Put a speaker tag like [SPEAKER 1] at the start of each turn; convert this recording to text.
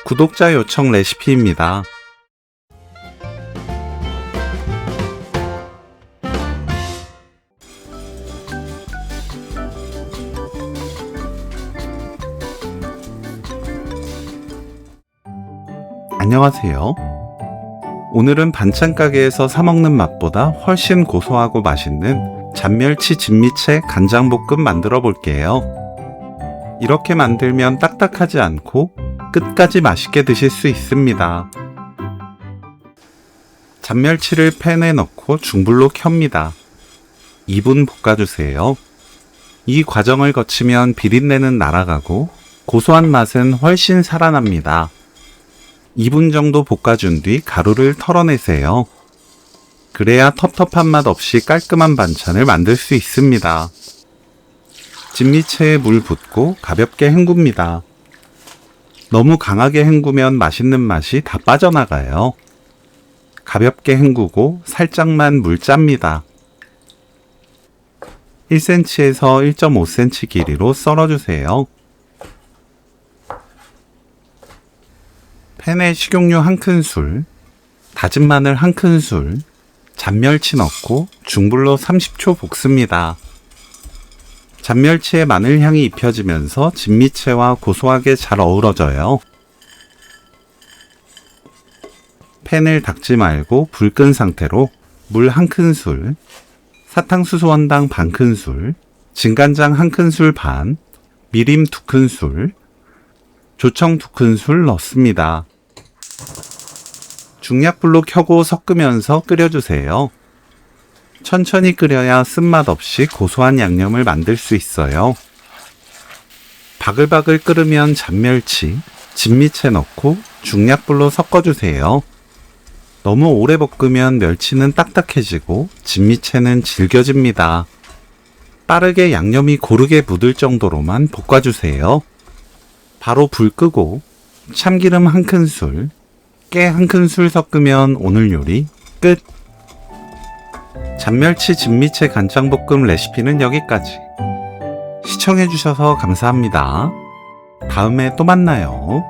[SPEAKER 1] 구독자 요청 레시피입니다. 안녕하세요. 오늘은 반찬 가게에서 사 먹는 맛보다 훨씬 고소하고 맛있는 잔멸치 진미채 간장볶음 만들어 볼게요. 이렇게 만들면 딱딱하지 않고 끝까지 맛있게 드실 수 있습니다. 잔멸치를 팬에 넣고 중불로 켭니다. 2분 볶아주세요. 이 과정을 거치면 비린내는 날아가고 고소한 맛은 훨씬 살아납니다. 2분 정도 볶아준 뒤 가루를 털어내세요. 그래야 텁텁한 맛 없이 깔끔한 반찬을 만들 수 있습니다. 진미채에 물 붓고 가볍게 헹굽니다. 너무 강하게 헹구면 맛있는 맛이 다 빠져나가요. 가볍게 헹구고 살짝만 물 짭니다. 1cm에서 1.5cm 길이로 썰어주세요. 팬에 식용유 1큰술, 다진 마늘 1큰술, 잔멸치 넣고 중불로 30초 볶습니다. 잔멸치에 마늘 향이 입혀지면서 진미채와 고소하게 잘 어우러져요. 팬을 닦지 말고 불 끈 상태로 물 1큰술, 사탕수수 원당 반큰술, 진간장 1큰술 반, 미림 2큰술, 조청 2큰술 넣습니다. 중약불로 켜고 섞으면서 끓여주세요. 천천히 끓여야 쓴맛 없이 고소한 양념을 만들 수 있어요. 바글바글 끓으면 잔멸치, 진미채 넣고 중약불로 섞어주세요. 너무 오래 볶으면 멸치는 딱딱해지고 진미채는 질겨집니다. 빠르게 양념이 고르게 묻을 정도로만 볶아주세요. 바로 불 끄고 참기름 1큰술, 깨 1큰술 섞으면 오늘 요리 끝! 잔멸치 진미채 간장볶음 레시피는 여기까지. 시청해주셔서 감사합니다. 다음에 또 만나요.